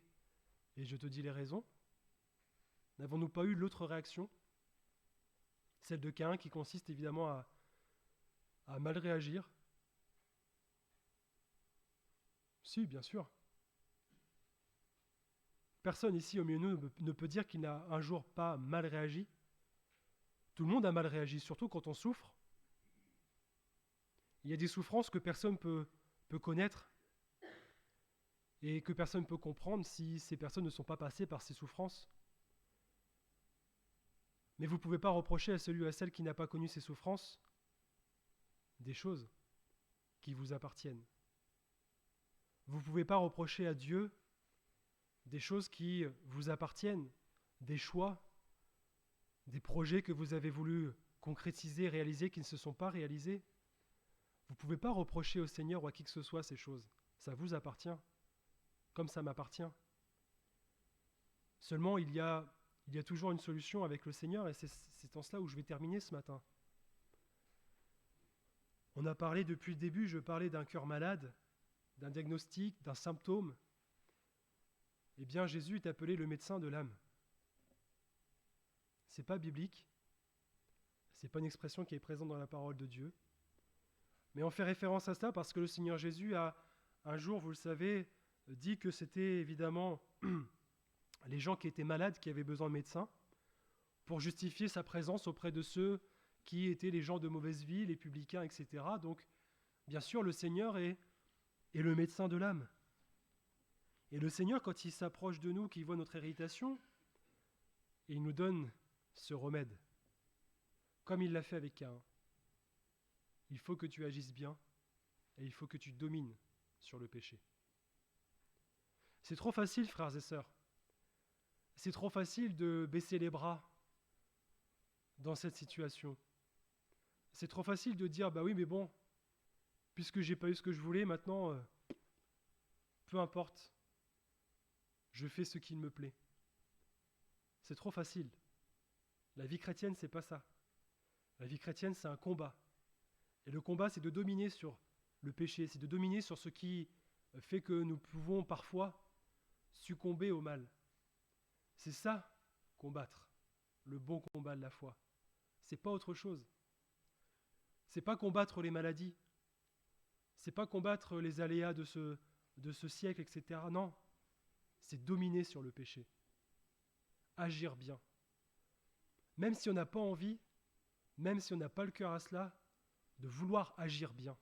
et je te dis les raisons », n'avons-nous pas eu l'autre réaction, celle de Caïn, qui consiste évidemment à mal réagir? Si, bien sûr. Personne ici au milieu de nous ne peut dire qu'il n'a un jour pas mal réagi. Tout le monde a mal réagi, surtout quand on souffre. Il y a des souffrances que personne peut connaître et que personne ne peut comprendre si ces personnes ne sont pas passées par ces souffrances. Mais vous ne pouvez pas reprocher à celui ou à celle qui n'a pas connu ces souffrances des choses qui vous appartiennent. Vous ne pouvez pas reprocher à Dieu des choses qui vous appartiennent, des choix, des projets que vous avez voulu concrétiser, réaliser, qui ne se sont pas réalisés. Vous ne pouvez pas reprocher au Seigneur ou à qui que ce soit ces choses. Ça vous appartient, comme ça m'appartient. Seulement, il y a toujours une solution avec le Seigneur, et c'est en cela où je vais terminer ce matin. On a parlé depuis le début, je parlais d'un cœur malade, d'un diagnostic, d'un symptôme. Eh bien, Jésus est appelé le médecin de l'âme. Ce n'est pas biblique, ce n'est pas une expression qui est présente dans la parole de Dieu, mais on fait référence à cela parce que le Seigneur Jésus a un jour, vous le savez, dit que c'était évidemment les gens qui étaient malades qui avaient besoin de médecins pour justifier sa présence auprès de ceux qui étaient les gens de mauvaise vie, les publicains, etc. Donc, bien sûr, le Seigneur est le médecin de l'âme. Et le Seigneur, quand il s'approche de nous, qu'il voit notre irritation, il nous donne ce remède, comme il l'a fait avec Caïn. Il faut que tu agisses bien et il faut que tu domines sur le péché. C'est trop facile, frères et sœurs. C'est trop facile de baisser les bras dans cette situation. C'est trop facile de dire, bah oui, mais bon, puisque j'ai pas eu ce que je voulais, maintenant, peu importe, je fais ce qu'il me plaît. C'est trop facile. La vie chrétienne, c'est pas ça. La vie chrétienne, c'est un combat. Et le combat, c'est de dominer sur le péché, c'est de dominer sur ce qui fait que nous pouvons parfois succomber au mal. C'est ça, combattre, le bon combat de la foi. C'est pas autre chose. C'est pas combattre les maladies. C'est pas combattre les aléas de ce siècle, etc. Non, c'est dominer sur le péché. Agir bien. Même si on n'a pas envie, même si on n'a pas le cœur à cela, de vouloir agir bien.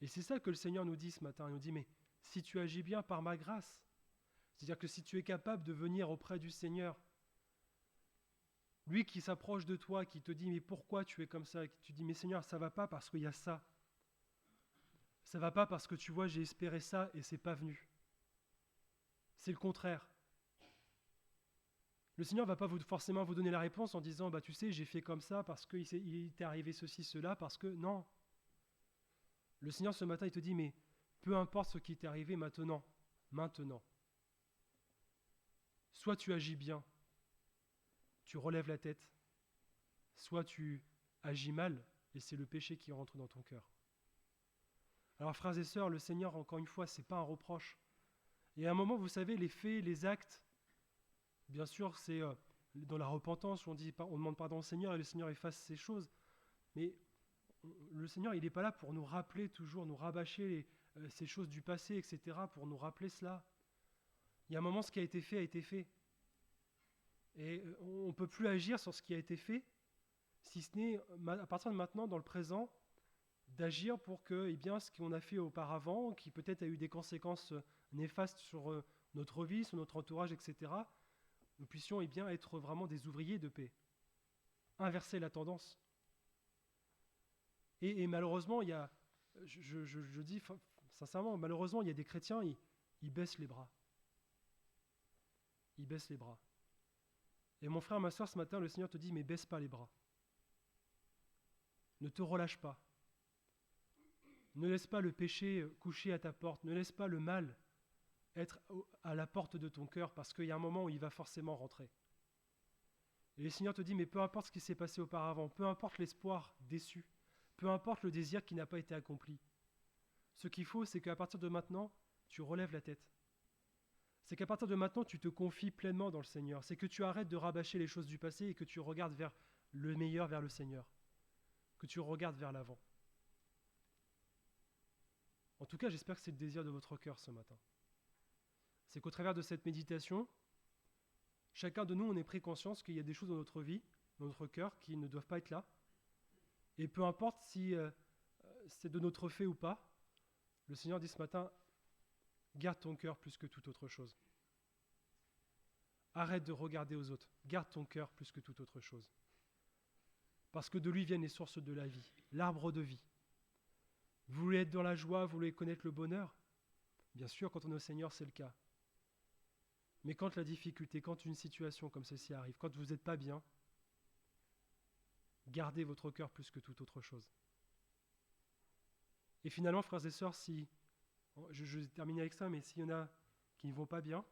Et c'est ça que le Seigneur nous dit ce matin. Il nous dit, mais si tu agis bien par ma grâce, c'est-à-dire que si tu es capable de venir auprès du Seigneur, lui qui s'approche de toi, qui te dit, mais pourquoi tu es comme ça? Et tu dis, mais Seigneur, ça ne va pas parce qu'il y a ça. Ça ne va pas parce que tu vois, j'ai espéré ça et c'est pas venu. C'est le contraire. Le Seigneur ne va pas forcément vous donner la réponse en disant, bah tu sais, j'ai fait comme ça parce qu'il t'est arrivé ceci, cela, parce que non. Le Seigneur ce matin, il te dit, mais peu importe ce qui t'est arrivé maintenant, soit tu agis bien, tu relèves la tête, soit tu agis mal et c'est le péché qui rentre dans ton cœur. Alors frères et sœurs, le Seigneur, encore une fois, c'est pas un reproche. Et à un moment, vous savez, les faits, les actes, bien sûr, c'est dans la repentance, on demande pardon au Seigneur et le Seigneur efface ces choses. Mais le Seigneur, il n'est pas là pour nous rappeler toujours, nous rabâcher ces choses du passé, etc., pour nous rappeler cela. Il y a un moment, ce qui a été fait a été fait. Et on ne peut plus agir sur ce qui a été fait, si ce n'est, à partir de maintenant, dans le présent, d'agir pour que eh bien, ce qu'on a fait auparavant, qui peut-être a eu des conséquences néfastes sur notre vie, sur notre entourage, etc., nous puissions eh bien, être vraiment des ouvriers de paix. Inverser la tendance. Et malheureusement, il y a, je dis sincèrement, malheureusement, il y a des chrétiens, ils baissent les bras. Ils baissent les bras. Et mon frère, ma soeur, ce matin, le Seigneur te dit, mais baisse pas les bras. Ne te relâche pas. Ne laisse pas le péché coucher à ta porte. Ne laisse pas le mal être à la porte de ton cœur, parce qu'il y a un moment où il va forcément rentrer. Et le Seigneur te dit, mais peu importe ce qui s'est passé auparavant, peu importe l'espoir déçu, peu importe le désir qui n'a pas été accompli. Ce qu'il faut, c'est qu'à partir de maintenant, tu relèves la tête. C'est qu'à partir de maintenant, tu te confies pleinement dans le Seigneur. C'est que tu arrêtes de rabâcher les choses du passé et que tu regardes vers le meilleur, vers le Seigneur. Que tu regardes vers l'avant. En tout cas, j'espère que c'est le désir de votre cœur ce matin. C'est qu'au travers de cette méditation, chacun de nous, on ait pris conscience qu'il y a des choses dans notre vie, dans notre cœur, qui ne doivent pas être là. Et peu importe si c'est de notre fait ou pas, le Seigneur dit ce matin, garde ton cœur plus que toute autre chose. Arrête de regarder aux autres. Garde ton cœur plus que toute autre chose. Parce que de lui viennent les sources de la vie, l'arbre de vie. Vous voulez être dans la joie, vous voulez connaître le bonheur? Bien sûr, quand on est au Seigneur, c'est le cas. Mais quand la difficulté, quand une situation comme celle-ci arrive, quand vous n'êtes pas bien, gardez votre cœur plus que toute autre chose. Et finalement, frères et sœurs, si, je termine avec ça, mais s'il y en a qui ne vont pas bien,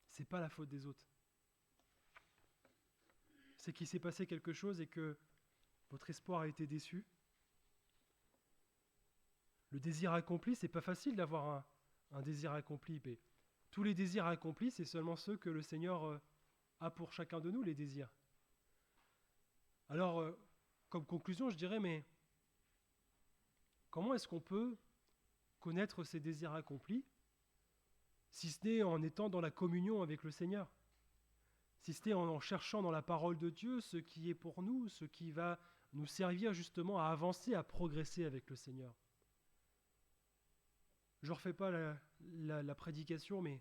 c'est pas la faute des autres. C'est qu'il s'est passé quelque chose et que votre espoir a été déçu. Le désir accompli, c'est pas facile d'avoir un désir accompli. Mais tous les désirs accomplis, c'est seulement ceux que le Seigneur a pour chacun de nous, les désirs. Alors, comme conclusion, je dirais, mais comment est-ce qu'on peut connaître ces désirs accomplis, si ce n'est en étant dans la communion avec le Seigneur, si ce n'est en cherchant dans la parole de Dieu ce qui est pour nous, ce qui va nous servir justement à avancer, à progresser avec le Seigneur. Je ne refais pas la prédication, mais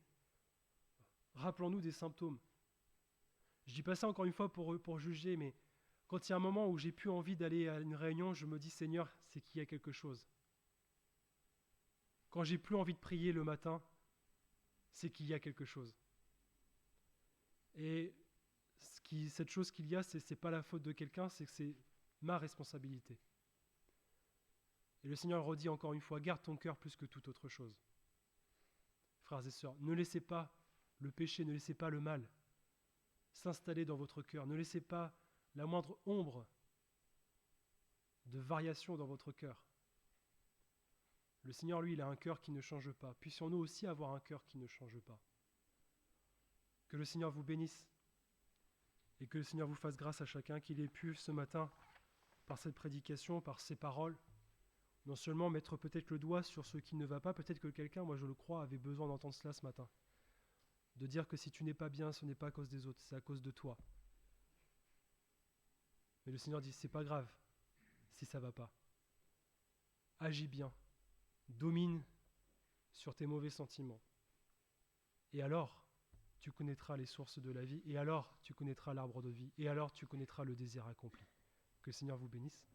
rappelons-nous des symptômes. Je ne dis pas ça encore une fois pour juger, mais quand il y a un moment où j'ai plus envie d'aller à une réunion, je me dis, Seigneur, c'est qu'il y a quelque chose. Quand j'ai plus envie de prier le matin, c'est qu'il y a quelque chose. Et cette chose qu'il y a, ce n'est pas la faute de quelqu'un, c'est que c'est ma responsabilité. Et le Seigneur redit encore une fois, garde ton cœur plus que toute autre chose. Frères et sœurs, ne laissez pas le péché, ne laissez pas le mal s'installer dans votre cœur. Ne laissez pas la moindre ombre de variation dans votre cœur. Le Seigneur, lui, il a un cœur qui ne change pas. Puissions-nous aussi avoir un cœur qui ne change pas. Que le Seigneur vous bénisse et que le Seigneur vous fasse grâce à chacun, qu'il ait pu ce matin, par cette prédication, par ces paroles, non seulement mettre peut-être le doigt sur ce qui ne va pas, peut-être que quelqu'un, moi je le crois, avait besoin d'entendre cela ce matin. De dire que si tu n'es pas bien, ce n'est pas à cause des autres, c'est à cause de toi. Mais le Seigneur dit, c'est pas grave si ça va pas. Agis bien, domine sur tes mauvais sentiments. Et alors, tu connaîtras les sources de la vie, et alors tu connaîtras l'arbre de vie, et alors tu connaîtras le désir accompli. Que le Seigneur vous bénisse.